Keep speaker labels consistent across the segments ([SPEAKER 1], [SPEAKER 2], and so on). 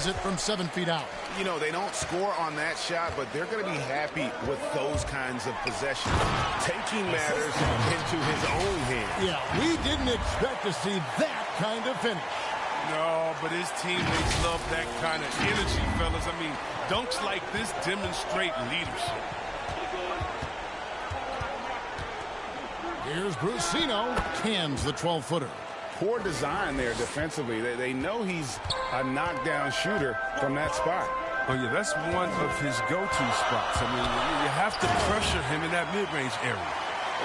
[SPEAKER 1] it from 7 feet out.
[SPEAKER 2] You know, they don't score on that shot, but they're going to be happy with those kinds of possessions. Taking matters into his own hands.
[SPEAKER 1] Yeah, we didn't expect to see that kind of finish.
[SPEAKER 3] No, but his teammates love that kind of energy, fellas. I mean, dunks like this demonstrate leadership.
[SPEAKER 1] Here's Brusino, cans the 12-footer.
[SPEAKER 2] Poor design there defensively. They know he's a knockdown shooter from that spot.
[SPEAKER 3] Oh, yeah, that's one of his go-to spots. I mean, you have to pressure him in that mid-range area.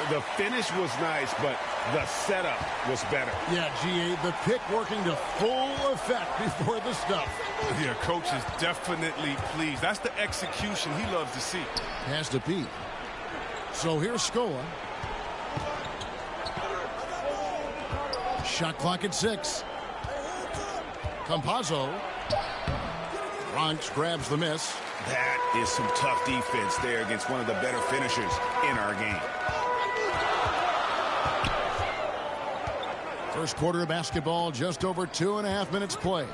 [SPEAKER 2] The finish was nice, but the setup was better.
[SPEAKER 1] Yeah, GA, the pick working to full effect before the stuff.
[SPEAKER 3] Yeah, coach is definitely pleased. That's the execution he loves to see.
[SPEAKER 1] Has to be. So here's Scola. Shot clock at 6. Campazzo. Bronx grabs the miss.
[SPEAKER 2] That is some tough defense there against one of the better finishers in our game.
[SPEAKER 1] First quarter of basketball, just over 2.5 minutes play.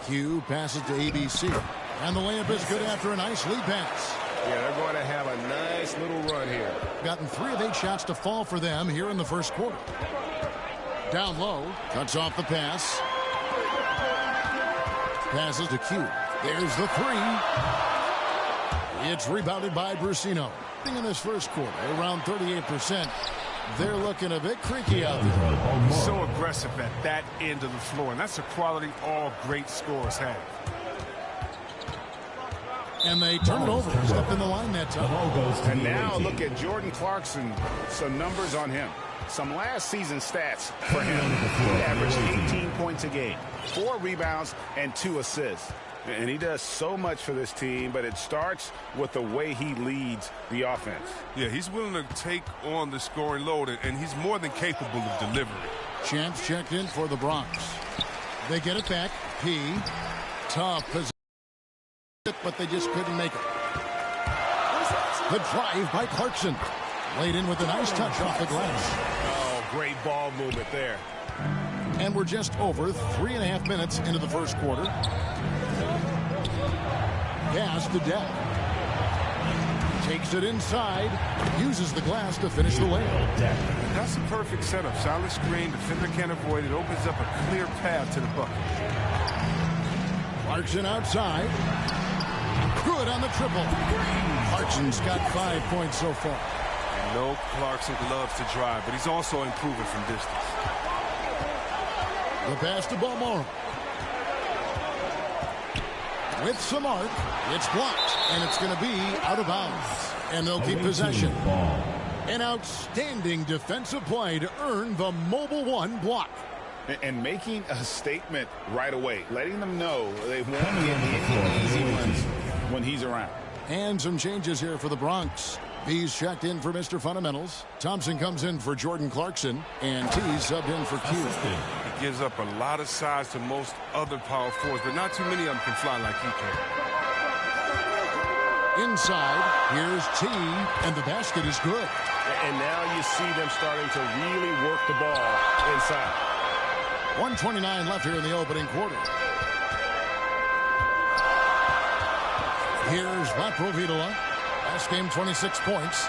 [SPEAKER 1] Q passes to ABC. And the layup is good after a nice lead pass.
[SPEAKER 2] Yeah, they're going to have a nice little run here.
[SPEAKER 1] Gotten 3 of 8 shots to fall for them here in the first quarter. Down low, cuts off the pass. Passes to Q. There's the 3. It's rebounded by Brusino. In this first quarter, around 38%. They're looking a bit creaky out there.
[SPEAKER 3] So aggressive at that end of the floor, and that's a quality all great scorers have.
[SPEAKER 1] And they turn it over. Step in the line that time.
[SPEAKER 2] And now look at Jordan Clarkson. Some numbers on him. Some last season stats for him. He averaged 18 points a game, 4 rebounds, and 2 assists. And he does so much for this team, but it starts with the way he leads the offense.
[SPEAKER 3] Yeah, he's willing to take on the scoring load, and he's more than capable of delivering.
[SPEAKER 1] Champs checked in for the Bronx. They get it back. P. Tough position, but they just couldn't make it. The drive by Clarkson. Laid in with a nice touch off the glass.
[SPEAKER 2] Oh, great ball movement there.
[SPEAKER 1] And we're just over 3.5 minutes into the first quarter. Pass to Deck. Takes it inside. Uses the glass to finish the layup.
[SPEAKER 3] That's a perfect setup. Solid screen. Defender can't avoid it. Opens up a clear path to the bucket.
[SPEAKER 1] Clarkson outside. Good on the triple. Clarkson's got 5 points so far.
[SPEAKER 3] No, Clarkson loves to drive, but he's also improving from distance.
[SPEAKER 1] The pass to Balmore. With some arc, it's blocked, and it's going to be out of bounds. And they'll keep possession. An outstanding defensive play to earn the mobile 1 block.
[SPEAKER 2] And making a statement right away, letting them know they won't get any easy ones when he's around.
[SPEAKER 1] And some changes here for the Bronx. B's checked in for Mr. Fundamentals. Thompson comes in for Jordan Clarkson. And T subbed in for Q.
[SPEAKER 3] He gives up a lot of size to most other power forwards, but not too many of them can fly like he can.
[SPEAKER 1] Inside, here's T, and the basket is good.
[SPEAKER 2] And now you see them starting to really work the ball inside.
[SPEAKER 1] 1:29 left here in the opening quarter. Here's Votrovitola. Last game, 26 points.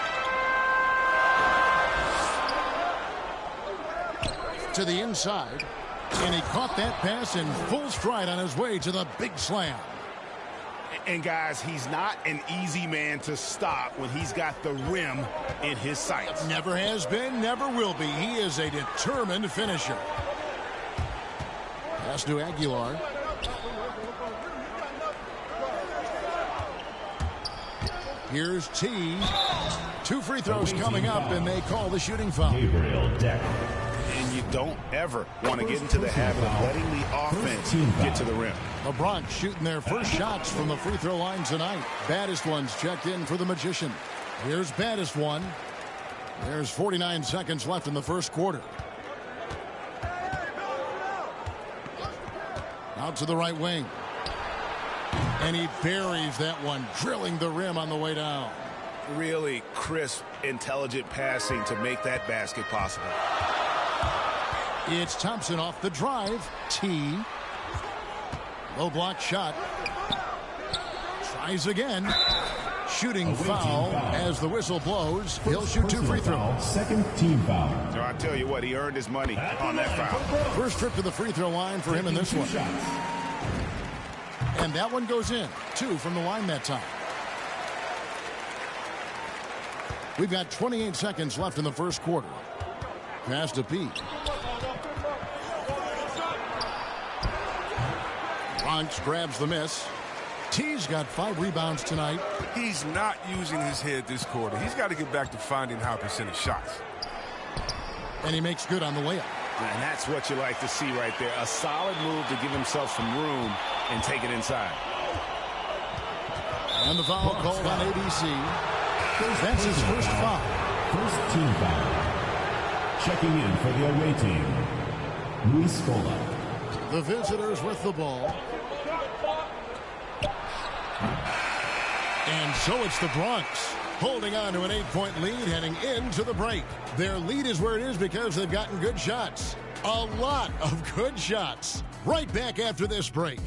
[SPEAKER 1] To the inside. And he caught that pass in full stride on his way to the big slam.
[SPEAKER 2] And, guys, he's not an easy man to stop when he's got the rim in his sights.
[SPEAKER 1] Never has been, never will be. He is a determined finisher. Pass to Aguilar. Here's T. 2 free throws coming up, and they call the shooting foul.
[SPEAKER 2] And you don't ever want to get into the habit of letting the offense get to the rim.
[SPEAKER 1] The Bronx shooting their first shots from the free throw line tonight. Baddest ones checked in for the Magician. Here's baddest one. There's 49 seconds left in the first quarter. Out to the right wing. And he buries that one, drilling the rim on the way down.
[SPEAKER 2] Really crisp, intelligent passing to make that basket possible.
[SPEAKER 1] It's Thompson off the drive. T. Low block shot. Tries again. Shooting foul as the whistle blows. He'll shoot 2 free throws.
[SPEAKER 4] Second team foul.
[SPEAKER 2] So I tell you what, he earned his money on that foul.
[SPEAKER 1] First trip to the free throw line for him in this one. And that one goes in. 2 from the line that time. We've got 28 seconds left in the first quarter. Pass to Pete. Bronx grabs the miss. T's got 5 rebounds tonight.
[SPEAKER 3] He's not using his head this quarter. He's got to get back to finding high percentage shots.
[SPEAKER 1] And he makes good on the layup.
[SPEAKER 2] And that's what you like to see right there. A solid move to give himself some room and take it inside.
[SPEAKER 1] And the foul called on ABC. That's his first foul.
[SPEAKER 4] First team foul. Checking in for the away team, Luis Scola.
[SPEAKER 1] The visitors with the ball. And so it's the Bronx holding on to an 8-point lead heading into the break. Their lead is where it is because they've gotten good shots. A lot of good shots. Right back after this break.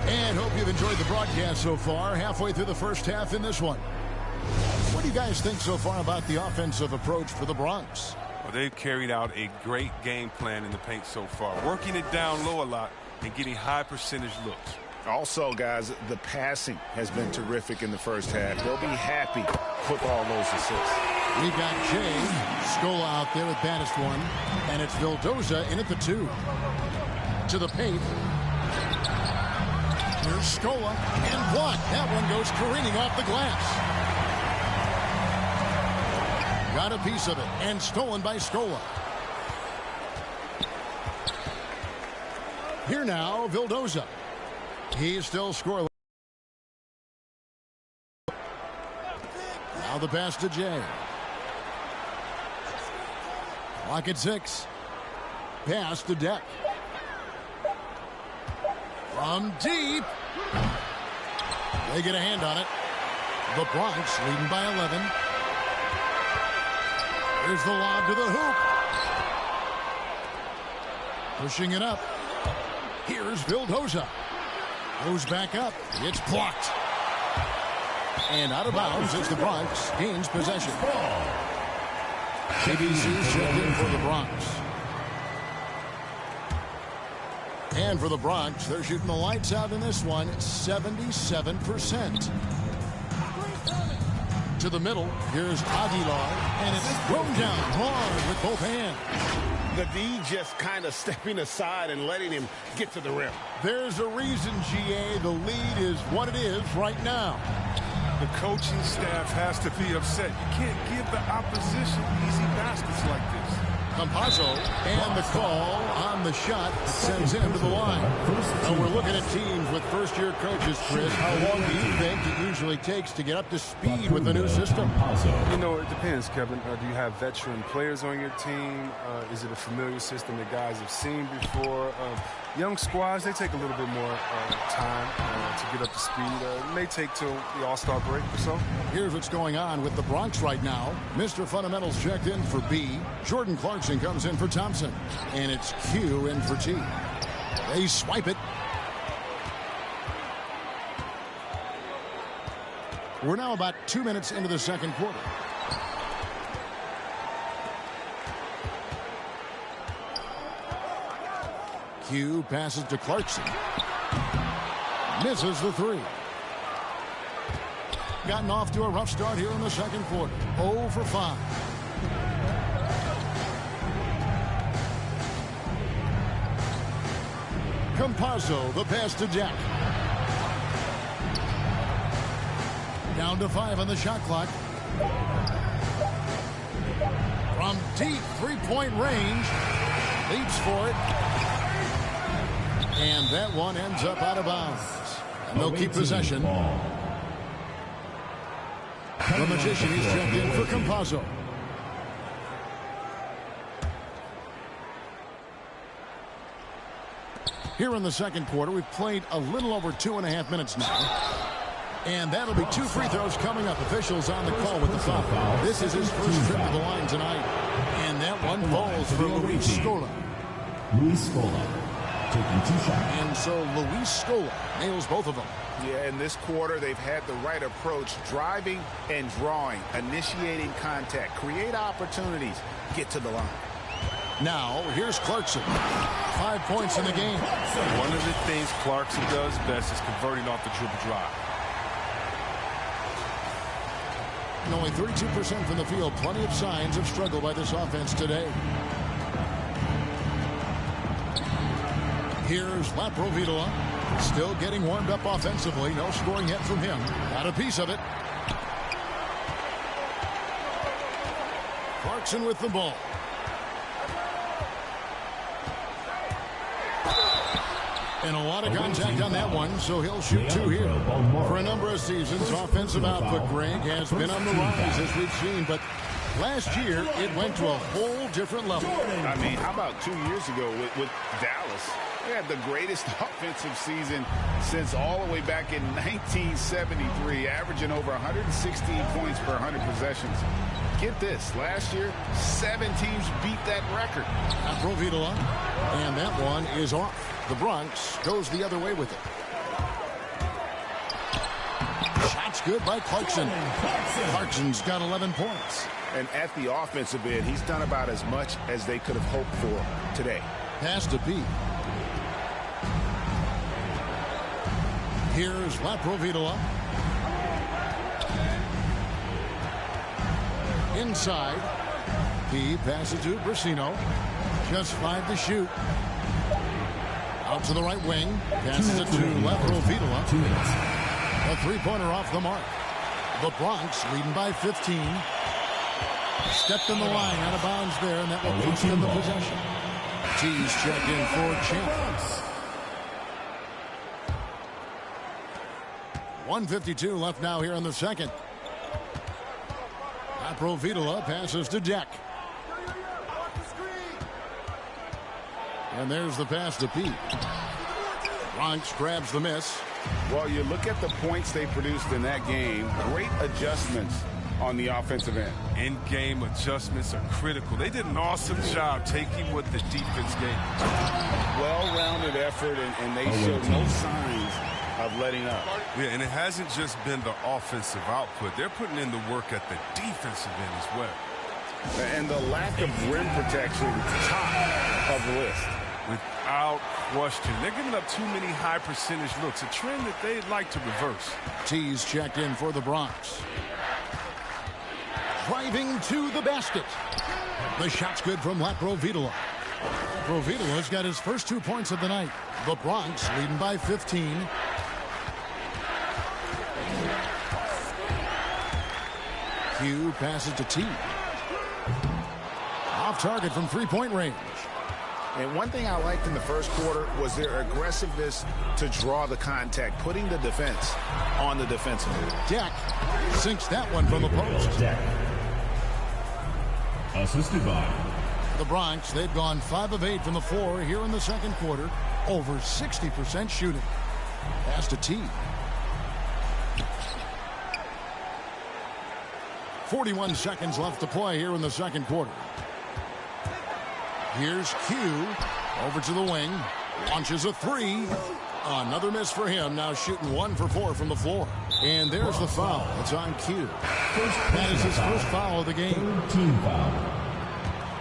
[SPEAKER 1] And hope you've enjoyed the broadcast so far. Halfway through the first half in this one. What do you guys think so far about the offensive approach for the Bronx?
[SPEAKER 3] Well, they've carried out a great game plan in the paint so far, working it down low a lot and getting high percentage looks.
[SPEAKER 2] Also, guys, the passing has been terrific in the first half. They'll be happy with all those assists.
[SPEAKER 1] We've got Jay Scola out there with baddest one, and it's Vildoza in at the 2. To the paint. Here's Scola, and blocked. That one goes careening off the glass. Got a piece of it, and stolen by Scola. Here now, Vildoza. He's still scoreless. Now the pass to Jay. Clock at 6. Pass to Deck. From deep. They get a hand on it. The Bronx leading by 11. Here's the lob to the hoop. Pushing it up. Here's Vildoza. Goes back up. It's blocked. And out of bounds as the Bronx gains possession. ABC's checked in for the Bronx. And for the Bronx, they're shooting the lights out in this one, 77%. To the middle, here's Aguilar, and it's thrown down hard with both hands.
[SPEAKER 2] The D just kind of stepping aside and letting him get to the rim.
[SPEAKER 1] There's a reason, GA, the lead is what it is right now.
[SPEAKER 3] The coaching staff has to be upset. You can't give the opposition easy baskets like this.
[SPEAKER 1] Campazzo, and the call on the shot that sends him to the line. And we're looking at teams with first-year coaches, Chris. How long do you think it usually takes to get up to speed with the new system?
[SPEAKER 5] You know, it depends, Kevin. Do you have veteran players on your team? Is it a familiar system that guys have seen before? Young squads, they take a little bit more time to get up to speed. It may take till the All-Star break or so.
[SPEAKER 1] Here's what's going on with the Bronx right now. Mr. Fundamentals checked in for B. Jordan Clarkson comes in for Thompson. And it's Q in for T. They swipe it. We're now about 2 minutes into the second quarter. Q passes to Clarkson. Misses the 3. Gotten off to a rough start here in the second quarter. 0 for 5. Campazzo, the pass to Jack. Down to 5 on the shot clock. From deep three-point range. Leaps for it. And that one ends up out of bounds. And they'll keep possession. The Magician is checked in for Campazzo. Here in the second quarter, we've played a little over 2.5 minutes now. And that'll be 2 free throws coming up. Officials on the call with the foul. This is his first trip to the line tonight. And that one falls for Luis Scola.
[SPEAKER 4] Luis Scola taking 2 shots.
[SPEAKER 1] And so Luis Scola nails both of them.
[SPEAKER 2] Yeah, in this quarter, they've had the right approach, driving and drawing, initiating contact, create opportunities, get to the line.
[SPEAKER 1] Now, here's Clarkson. 5 points in the game.
[SPEAKER 3] One of the things Clarkson does best is converting off the dribble drive.
[SPEAKER 1] And only 32% from the field. Plenty of signs of struggle by this offense today. Here's Laprovitola. Still getting warmed up offensively. No scoring yet from him. Got a piece of it. Clarkson with the ball. And a lot of contact on that one, so he'll shoot 2 here. For a number of seasons, offensive output, Greg, has been on the rise, as we've seen. But last year, it went to a whole different level.
[SPEAKER 2] I mean, how about 2 years ago with Dallas? They had the greatest offensive season since all the way back in 1973, averaging over 116 points per 100 possessions. Get this, last year, 7 teams beat that record.
[SPEAKER 1] Laprovitola, and that one is off. The Bronx goes the other way with it. Shots good by Clarkson. Clarkson's got 11 points.
[SPEAKER 2] And at the offensive end, he's done about as much as they could have hoped for today.
[SPEAKER 1] Pass to B. Here's Laprovitola. Inside. He passes to Brasino. Just 5 to shoot. Out to the right wing. Passes it to Laprovitola. A 3-pointer off the mark. The Bronx leading by 15. Stepped in the line, out of bounds there, and that will cost them the possession. T's check in for Champ. 1:52 left now here in the second. Laprovitola passes to Deck. And there's the pass to Pete. Bronx grabs the miss.
[SPEAKER 2] Well, you look at the points they produced in that game. Great adjustments on the offensive end.
[SPEAKER 3] In-game adjustments are critical. They did an awesome job taking what the defense gave.
[SPEAKER 2] Well-rounded effort, and they showed no signs of letting up.
[SPEAKER 3] Yeah, and it hasn't just been the offensive output. They're putting in the work at the defensive end as well.
[SPEAKER 2] And the lack of rim protection, top of the list.
[SPEAKER 3] Without question. They're giving up too many high percentage looks, a trend that they'd like to reverse.
[SPEAKER 1] T's checked in for the Bronx. Driving to the basket. The shot's good from Laprovitola. Laprovitola's got his first 2 points of the night. The Bronx leading by 15. Q passes to T. Off target from 3-point range.
[SPEAKER 2] And one thing I liked in the first quarter was their aggressiveness to draw the contact, putting the defense on the defensive end.
[SPEAKER 1] Deck sinks that one from the post.
[SPEAKER 4] Deck. Assisted by
[SPEAKER 1] The Bronx, they've gone 5 of 8 from the floor here in the second quarter. Over 60% shooting. Pass to T. 41 seconds left to play here in the second quarter. Here's Q over to the wing. Launches a 3. Another miss for him. Now shooting 1 for 4 from the floor. And there's the foul. It's on Q. That is his first foul of the game.
[SPEAKER 4] Team foul.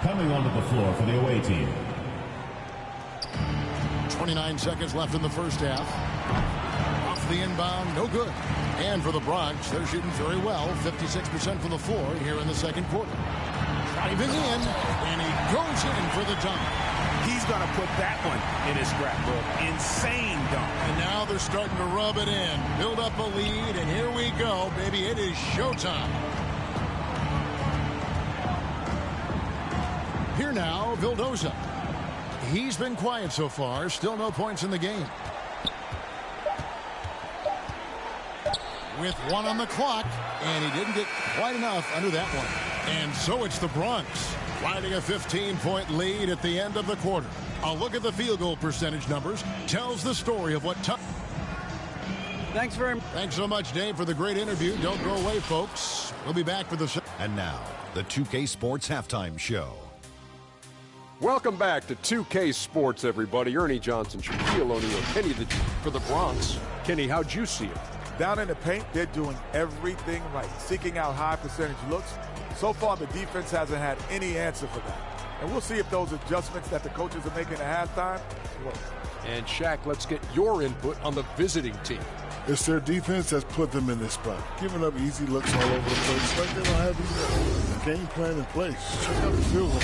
[SPEAKER 4] Coming onto the floor for the away team.
[SPEAKER 1] 29 seconds left in the first half. Off the inbound, no good. And for the Bronx, they're shooting very well. 56% from the floor here in the second quarter. Driving in, and he goes in for the dunk.
[SPEAKER 2] He's going to put that one in his scrapbook. Insane dunk.
[SPEAKER 1] And now they're starting to rub it in. Build up a lead, and here we go, baby. It is showtime. Here now, Vildoza. He's been quiet so far. Still no points in the game. With 1 on the clock, and he didn't get quite enough under that one. And so it's the Bronx riding a 15-point lead at the end of the quarter. A look at the field goal percentage numbers tells the story of what
[SPEAKER 6] Thanks very much.
[SPEAKER 1] Thanks so much, Dave, for the great interview. Don't go away, folks. We'll be back for the show.
[SPEAKER 7] And now, the 2K Sports Halftime Show.
[SPEAKER 8] Welcome back to 2K Sports, everybody. Ernie Johnson, Shaquille O'Neal, Kenny for the Bronx. Kenny, how'd you see it?
[SPEAKER 9] Down in the paint, they're doing everything right, seeking out high percentage looks. So far, the defense hasn't had any answer for that. And we'll see if those adjustments that the coaches are making at halftime work. And
[SPEAKER 8] Shaq, let's get your input on the visiting team.
[SPEAKER 10] It's their defense that's put them in this spot. Giving up easy looks all over the place. Like they don't have the game plan in place. Check out the field goal.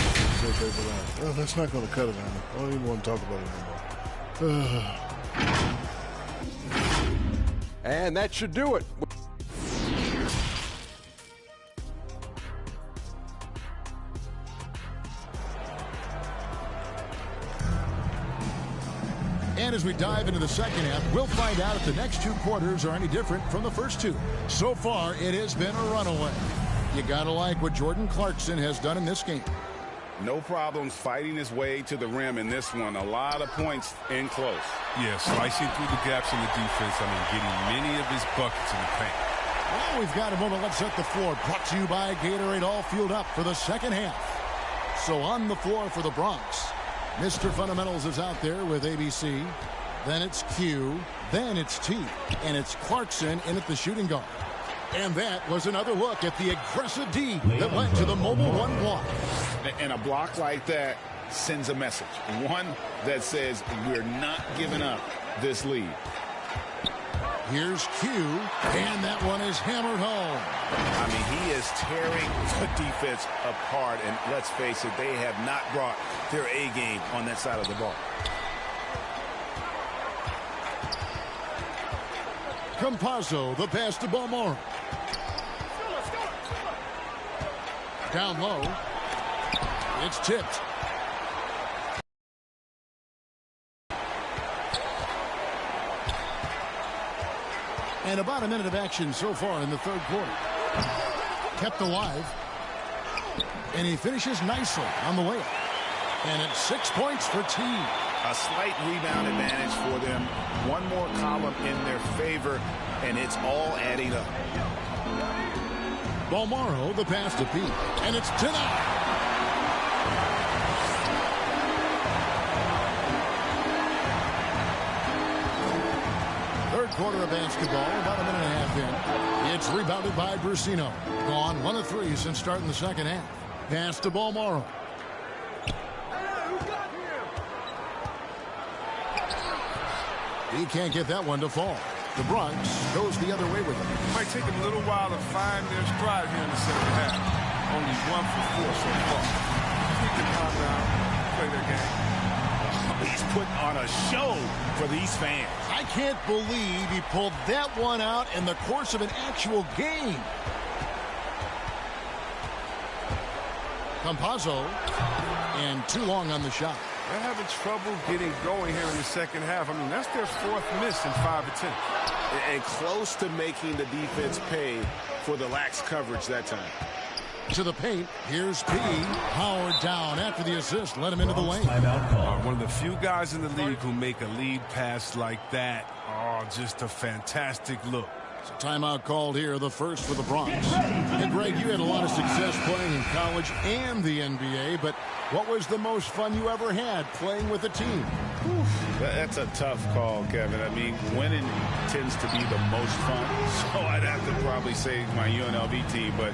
[SPEAKER 10] Well, that's not going to cut it, Anna. I don't even want to talk about it anymore.
[SPEAKER 8] And that should do it.
[SPEAKER 1] And as we dive into the second half, we'll find out if the next two quarters are any different from the first two. So far, it has been a runaway. You gotta like what Jordan Clarkson has done in this game.
[SPEAKER 2] No problems fighting his way to the rim in this one. A lot of points in close.
[SPEAKER 3] Yeah, slicing through the gaps in the defense. I mean, getting many of his buckets in the paint.
[SPEAKER 1] Well, we've got a moment. Let's set the floor. Brought to you by Gatorade, all fueled up for the second half. So on the floor for the Bronx, Mr. Fundamentals is out there with ABC. Then it's Q. Then it's T. And it's Clarkson in at the shooting guard. And that was another look at the aggressive D that led to the mobile one block.
[SPEAKER 2] And a block like that sends a message. One that says we're not giving up this lead.
[SPEAKER 1] Here's Q, and that one is hammered home.
[SPEAKER 2] I mean, he is tearing the defense apart, and let's face it, they have not brought their A game on that side of the ball.
[SPEAKER 1] Campazzo, the pass to Balmore. Down low. It's tipped. And about a minute of action so far in the third quarter. Kept alive. And he finishes nicely on the layup. And it's 6 points for T.
[SPEAKER 2] A slight rebound advantage for them. One more column in their favor, and it's all adding up.
[SPEAKER 1] Balmaro, the pass to Pete. And it's denied. Third quarter of basketball, about a minute and a half in. It's rebounded by Brusino. Gone 1 of 3 since starting the second half. Pass to Balmaro. He can't get that one to fall. The Bronx goes the other way with it.
[SPEAKER 3] Might take a little while to find their stride here in the second half. Only 1 for 4 so far. Keep the calm down, play their game.
[SPEAKER 2] He's putting on a show for these fans.
[SPEAKER 1] I can't believe he pulled that one out in the course of an actual game. Campazzo, and too long on the shot.
[SPEAKER 5] They're having trouble getting going here in the second half. I mean, that's their 4th miss in 5 attempts.
[SPEAKER 2] And close to making the defense pay for the lax coverage that time.
[SPEAKER 1] To the paint, here's P. Howard down after the assist, let him into the lane.
[SPEAKER 3] One of the few guys in the league who make a lead pass like that. Oh, just a fantastic look.
[SPEAKER 1] So timeout called here, the first for the Bronx. And Greg, you had a lot of success playing in college and the NBA, but what was the most fun you ever had playing with a team?
[SPEAKER 2] That's a tough call, Kevin. I mean, winning tends to be the most fun, so I'd have to probably say my UNLV team, but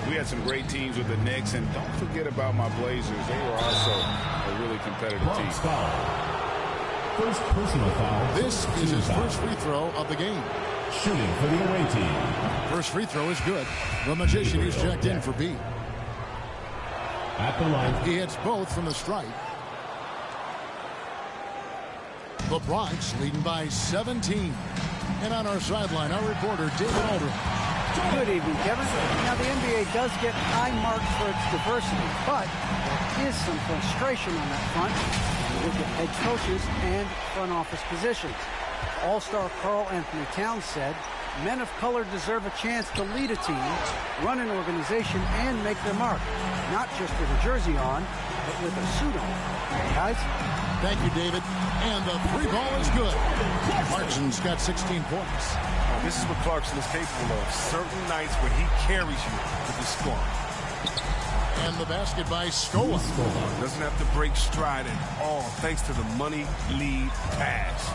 [SPEAKER 2] we had some great teams with the Knicks, and don't forget about my Blazers. They were also a really competitive team.
[SPEAKER 4] First personal foul.
[SPEAKER 1] This is his first free throw of the game.
[SPEAKER 4] Shooting for the away team.
[SPEAKER 1] First free throw is good. The Magician is checked in for B.
[SPEAKER 4] At the line.
[SPEAKER 1] He hits both from the stripe. The Bronx leading by 17. And on our sideline, our reporter, David Aldridge.
[SPEAKER 6] Good evening, Kevin. Now, the NBA does get high marks for its diversity, but there is some frustration on that front with the head coaches and front office positions. All-star Karl Anthony Towns said, men of color deserve a chance to lead a team, run an organization, and make their mark. Not just with a jersey on, but with a suit on. Guys?
[SPEAKER 1] Thank you, David. And the 3 ball is good. Clarkson's got 16 points.
[SPEAKER 5] This is what Clarkson is capable of. Certain nights where he carries you to the score.
[SPEAKER 1] And the basket by Scola.
[SPEAKER 5] Doesn't have to break stride at all thanks to the money lead pass.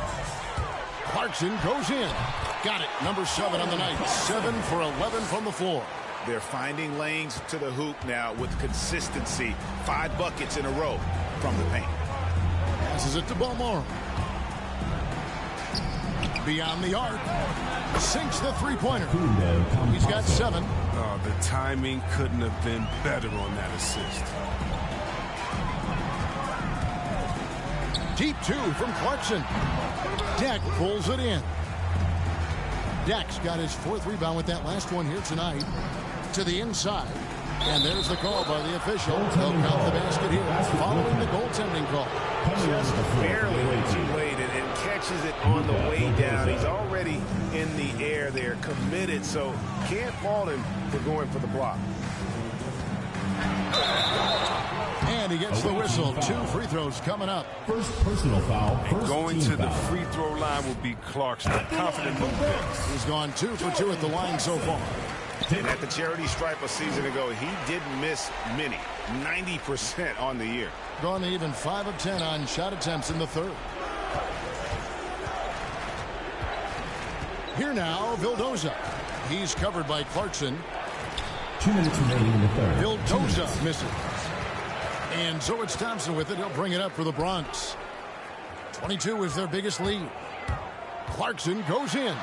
[SPEAKER 1] Clarkson goes in. Got it. Number 7 on the night. 7 for 11 from the floor.
[SPEAKER 2] They're finding lanes to the hoop now with consistency. 5 buckets in a row from the paint.
[SPEAKER 1] Passes it to Balmore. Beyond the arc. Sinks the three-pointer. He's got 7.
[SPEAKER 5] Oh, the timing couldn't have been better on that assist.
[SPEAKER 1] Deep 2 from Clarkson. Deck pulls it in. Deck's got his 4th rebound with that last one here tonight. To the inside. And there's the call by the official. They'll count the basket here following the goaltending call.
[SPEAKER 2] Just barely too late and catches it on the way down. He's already in the air there, committed, so can't fault him for going for the block.
[SPEAKER 1] And he gets the whistle. 2 free throws coming up.
[SPEAKER 4] First personal foul. First
[SPEAKER 5] Going
[SPEAKER 4] team
[SPEAKER 5] to the
[SPEAKER 4] foul.
[SPEAKER 5] free throw line will be Clarkson. A confident move there.
[SPEAKER 1] He's gone 2 for 2 at the line so far.
[SPEAKER 2] And at the charity stripe a season ago, he didn't miss many. 90% on the year.
[SPEAKER 1] Gone even 5 of 10 on shot attempts in the 3rd. Here now, Vildoza. He's covered by Clarkson.
[SPEAKER 4] 2 minutes remaining in the 3rd.
[SPEAKER 1] Vildoza misses. And so it's Thompson with it. He'll bring it up for the Bronx. 22 is their biggest lead. Clarkson goes in.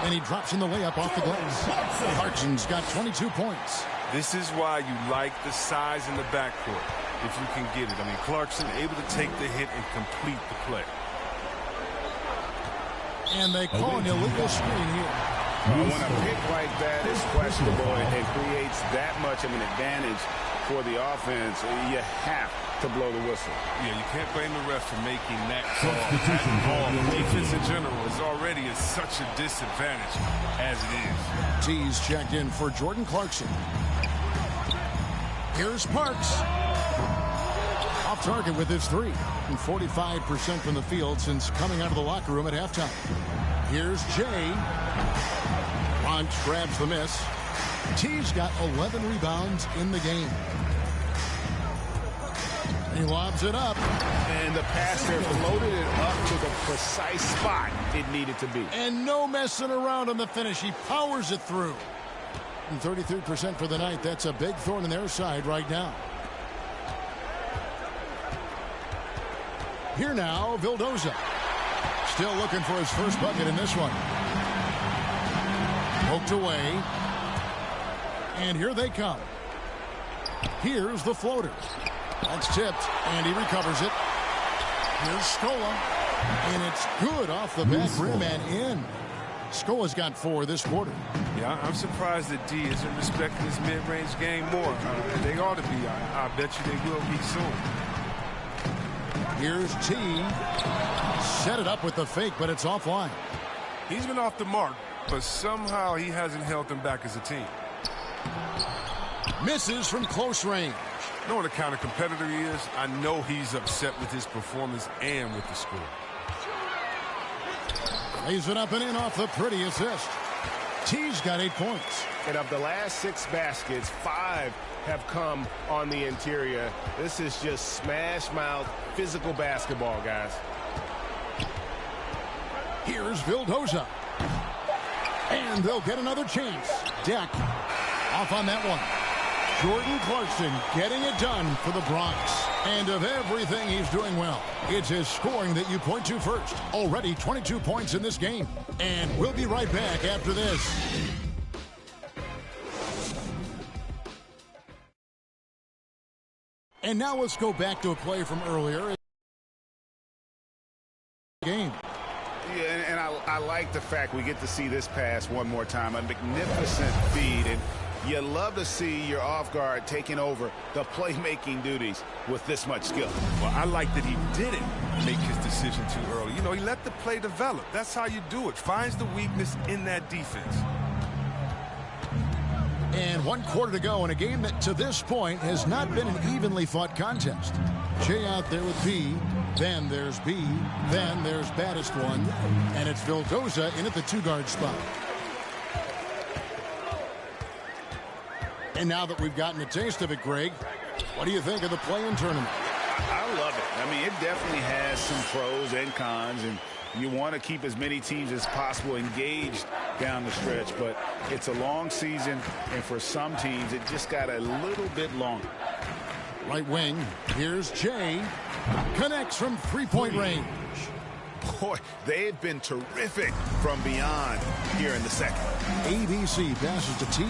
[SPEAKER 1] And he drops in the layup off the glass. Clarkson's got 22 points.
[SPEAKER 5] This is why you like the size in the backcourt, if you can get it. I mean, Clarkson able to take the hit and complete the play.
[SPEAKER 1] And they call an illegal screen here.
[SPEAKER 2] When a pick like that is questionable and creates that much of an advantage for the offense, you have to blow the whistle.
[SPEAKER 5] Yeah, you can't blame the ref for making that call. Defense in general is already at such a disadvantage as it is.
[SPEAKER 1] T's checked in for Jordan Clarkson. Here's Parks. Off target with his 3. And 45% from the field since coming out of the locker room at halftime. Here's Jay. Bronx grabs the miss. T's got 11 rebounds in the game. He lobs it up.
[SPEAKER 2] And the pass there floated it up to the precise spot it needed to be.
[SPEAKER 1] And no messing around on the finish. He powers it through. And 33% for the night. That's a big thorn in their side right now. Here now, Vildoza. Still looking for his first bucket in this one. Poked away. And here they come. Here's the floater. That's tipped, and he recovers it. Here's Scola. And it's good off the back rim and in. Scola's got 4 this quarter.
[SPEAKER 5] Yeah, I'm surprised that D isn't respecting his mid-range game more. They ought to be. I bet you they will be soon.
[SPEAKER 1] Here's T. Set it up with the fake, but it's offline.
[SPEAKER 5] He's been off the mark, but somehow he hasn't held them back as a team.
[SPEAKER 1] Misses from close range.
[SPEAKER 5] Knowing the kind of competitor he is, I know he's upset with his performance and with the score.
[SPEAKER 1] Lays it up and in off the pretty assist. T's got 8 points.
[SPEAKER 2] And of the last 6 baskets, 5 have come on the interior. This is just smash mouth physical basketball, guys.
[SPEAKER 1] Here's Vildoza. And they'll get another chance. Deck off on that one. Jordan Clarkson getting it done for the Bronx. And of everything he's doing well, it's his scoring that you point to first. Already 22 points in this game. And we'll be right back after this. And now let's go back to a play from earlier. Game.
[SPEAKER 2] Yeah, and I like the fact we get to see this pass one more time. A magnificent feed, and you love to see your off guard taking over the playmaking duties with this much skill.
[SPEAKER 5] Well, I like that he didn't make his decision too early. You know, he let the play develop. That's how you do it. Finds the weakness in that defense.
[SPEAKER 1] And 1 quarter to go in a game that to this point has not been an evenly fought contest. Jay out there with B. Then there's B. Then there's baddest one. And it's Vildoza in at the 2-guard spot. And now that we've gotten a taste of it, Greg, what do you think of the play-in tournament?
[SPEAKER 2] I love it. I mean, it definitely has some pros and cons, and you want to keep as many teams as possible engaged down the stretch, but it's a long season, and for some teams, it just got a little bit longer.
[SPEAKER 1] Right wing, here's Jay. Connects from three-point range.
[SPEAKER 2] Boy, they've been terrific from beyond here in the second.
[SPEAKER 1] ABC passes to T.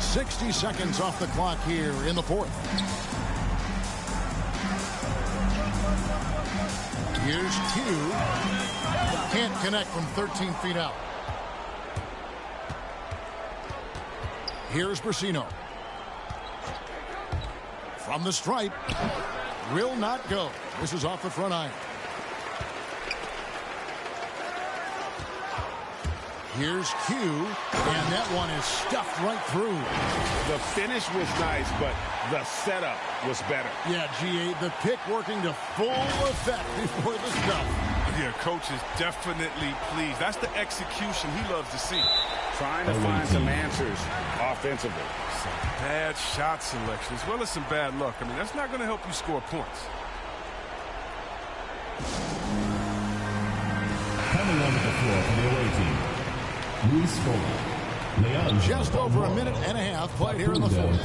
[SPEAKER 1] 60 seconds off the clock here in the fourth. Here's Q. Can't connect from 13 feet out. Here's Brasino. From the stripe. Will not go. This is off the front iron. Here's Q, and that one is stuffed right through.
[SPEAKER 2] The finish was nice, but the setup was better.
[SPEAKER 1] Yeah, G8, the pick working to full effect before the stuff.
[SPEAKER 3] Yeah, coach is definitely pleased. That's the execution he loves to see.
[SPEAKER 2] Trying to find some answers offensively.
[SPEAKER 3] Some bad shot selection as well as some bad luck. I mean, that's not going to help you score points.
[SPEAKER 4] Coming onto the floor for the away team.
[SPEAKER 1] Just over a minute and a half played here in the fourth.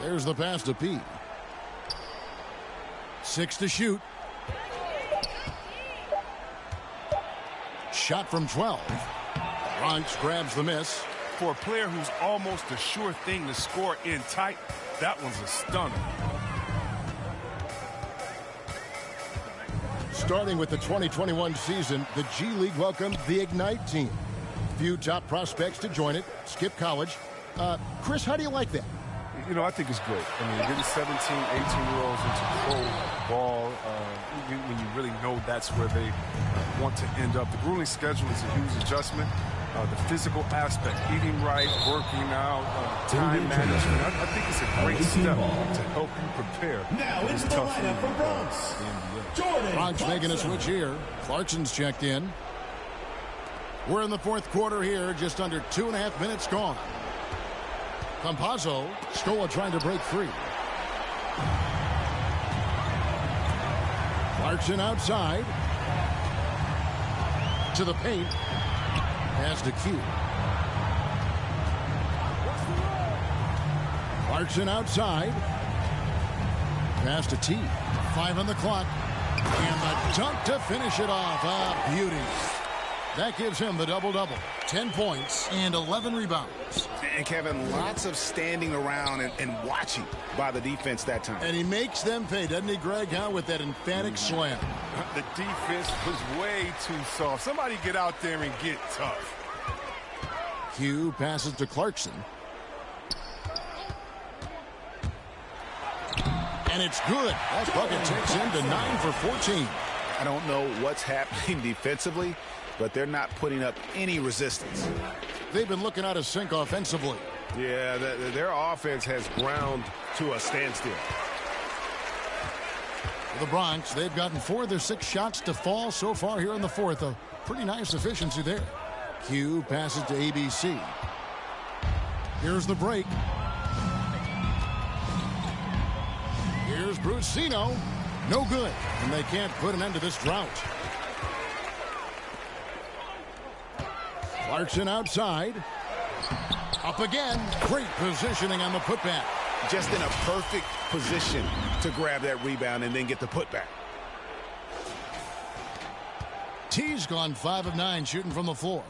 [SPEAKER 1] There's the pass to P. 6 to shoot. Shot from 12. Bronx grabs the miss.
[SPEAKER 3] For a player who's almost a sure thing to score in tight, that one's a stunner.
[SPEAKER 1] Starting with the 2021 season, the G League welcomed the Ignite team. Few top prospects to join it. Skip college. Chris, how do you like that?
[SPEAKER 5] You know, I think it's great. I mean, getting 17, 18-year-olds into pro ball, when you really know that's where they want to end up. The grueling schedule is a huge adjustment. The physical aspect, eating right, working out, time management. I think it's a great step to help you prepare for this tough
[SPEAKER 1] Bronx making a switch here. Clarkson's checked in. We're in the fourth quarter here, just under 2.5 minutes gone. Campazzo, Scola trying to break free. Clarkson outside. To the paint. Pass to Q. Clarkson outside. Pass to T. 5 on the clock. And the dunk to finish it off. A beauty. That gives him the double-double. 10 points and 11 rebounds.
[SPEAKER 2] And Kevin, lots of standing around and watching by the defense that time.
[SPEAKER 1] And he makes them pay, doesn't he, Greg, with that emphatic slam.
[SPEAKER 3] The defense was way too soft. Somebody get out there and get tough.
[SPEAKER 1] Q passes to Clarkson. And it's good. That bucket takes him to 9 for 14.
[SPEAKER 2] I don't know what's happening defensively, but they're not putting up any resistance.
[SPEAKER 1] They've been looking out of sync offensively.
[SPEAKER 8] Yeah, their offense has ground to a standstill.
[SPEAKER 1] For the Bronx, they've gotten 4 of their 6 shots to fall so far here in the fourth. A pretty nice efficiency there. Q passes to ABC. Here's the break. Here's Brusino. No good. And they can't put an end to this drought. Clarkson outside. Up again. Great positioning on the putback.
[SPEAKER 2] Just in a perfect position to grab that rebound and then get the putback.
[SPEAKER 1] T's gone 5 of 9 shooting from the floor.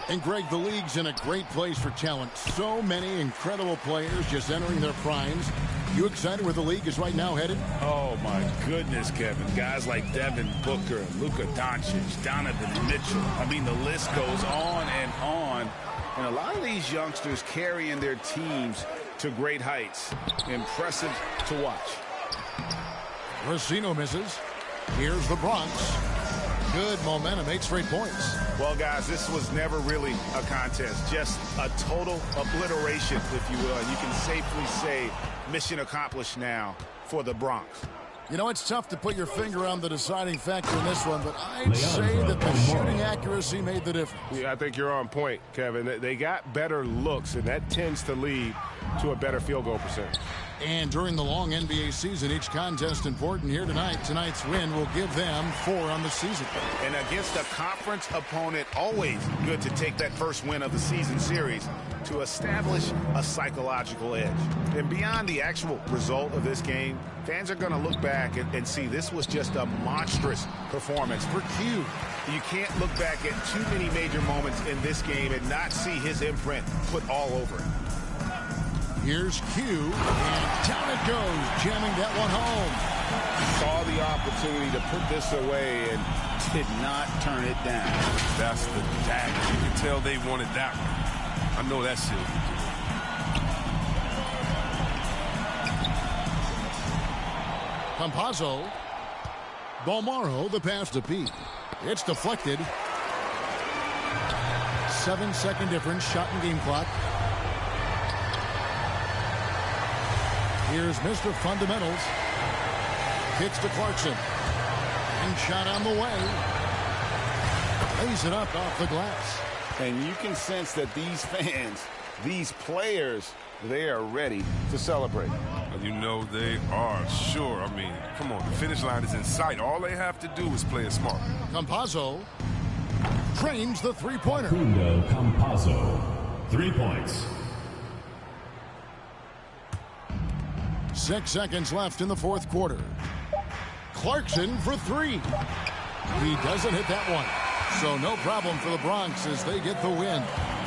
[SPEAKER 1] And Greg, the league's in a great place for talent. So many incredible players just entering their primes. You excited where the league is right now headed?
[SPEAKER 2] Oh, my goodness, Kevin. Guys like Devin Booker, Luka Doncic, Donovan Mitchell. I mean, the list goes on and on. And a lot of these youngsters carrying their teams to great heights. Impressive to watch.
[SPEAKER 1] Racino misses. Here's the Bronx. Good momentum, 8 straight points.
[SPEAKER 2] Well, guys, this was never really a contest. Just a total obliteration, if you will. And you can safely say mission accomplished now for the Bronx.
[SPEAKER 1] You know, it's tough to put your finger on the deciding factor in this one, but I'd say that the shooting accuracy made the difference.
[SPEAKER 5] Yeah, I think you're on point, Kevin. They got better looks, and that tends to lead to a better field goal percentage.
[SPEAKER 1] And during the long NBA season, each contest important here tonight. Tonight's win will give them 4 on the season.
[SPEAKER 2] And against a conference opponent, always good to take that first win of the season series to establish a psychological edge. And beyond the actual result of this game, fans are going to look back and see this was just a monstrous performance for Q. You can't look back at too many major moments in this game and not see his imprint put all over it.
[SPEAKER 1] Here's Q, and down it goes, jamming that one home.
[SPEAKER 3] Saw the opportunity to put this away and did not turn it down. That's the dagger. You can tell they wanted that one. I know that's it.
[SPEAKER 1] Campazzo. Balmaro, the pass to P. It's deflected. 7-second difference, shot and game clock. Here's Mr. Fundamentals. Kicks to Clarkson. And shot on the way. Lays it up off the glass.
[SPEAKER 3] And you can sense that these fans, these players, they are ready to celebrate.
[SPEAKER 5] You know they are, sure. I mean, come on, the finish line is in sight. All they have to do is play it smart.
[SPEAKER 1] Campazzo trains the three-pointer.
[SPEAKER 4] Campazzo, 3 points.
[SPEAKER 1] 6 seconds left in the fourth quarter. Clarkson for 3. He doesn't hit that one. So no problem for the Bronx as they get the win.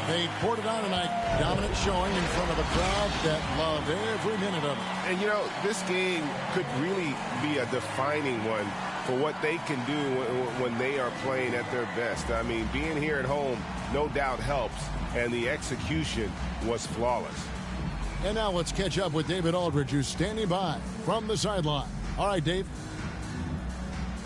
[SPEAKER 1] They poured it on tonight. Dominant showing in front of a crowd that loved every minute of it.
[SPEAKER 5] And, you know, this game could really be a defining one for what they can do when they are playing at their best. I mean, being here at home no doubt helps, and the execution was flawless.
[SPEAKER 1] And now let's catch up with David Aldridge, who's standing by from the sideline. All right, Dave.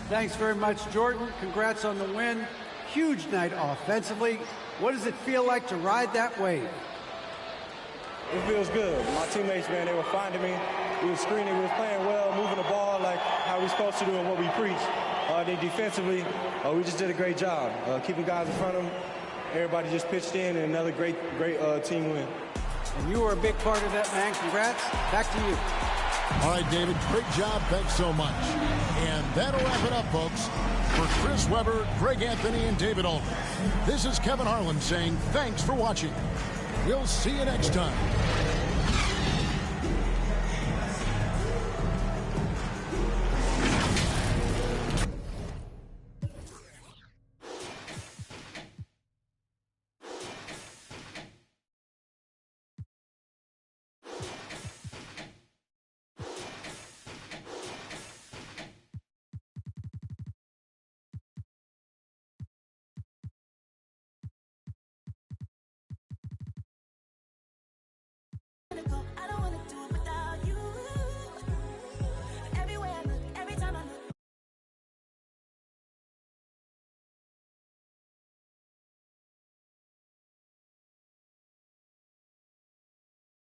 [SPEAKER 6] Thanks very much, Jordan. Congrats on the win. Huge night offensively. What does it feel like to ride that wave?
[SPEAKER 11] It feels good. My teammates, man, they were finding me. We were screening, we were playing well, moving the ball like how we're supposed to do and what we preach. Then defensively, we just did a great job keeping guys in front of them. Everybody just pitched in, and another great team win.
[SPEAKER 6] And you were a big part of that, man. Congrats. Back to you.
[SPEAKER 1] All right, David, great job. Thanks so much. And that'll wrap it up, folks. For Chris Webber, Greg Anthony, and David Aldridge, this is Kevin Harlan saying thanks for watching. We'll see you next time.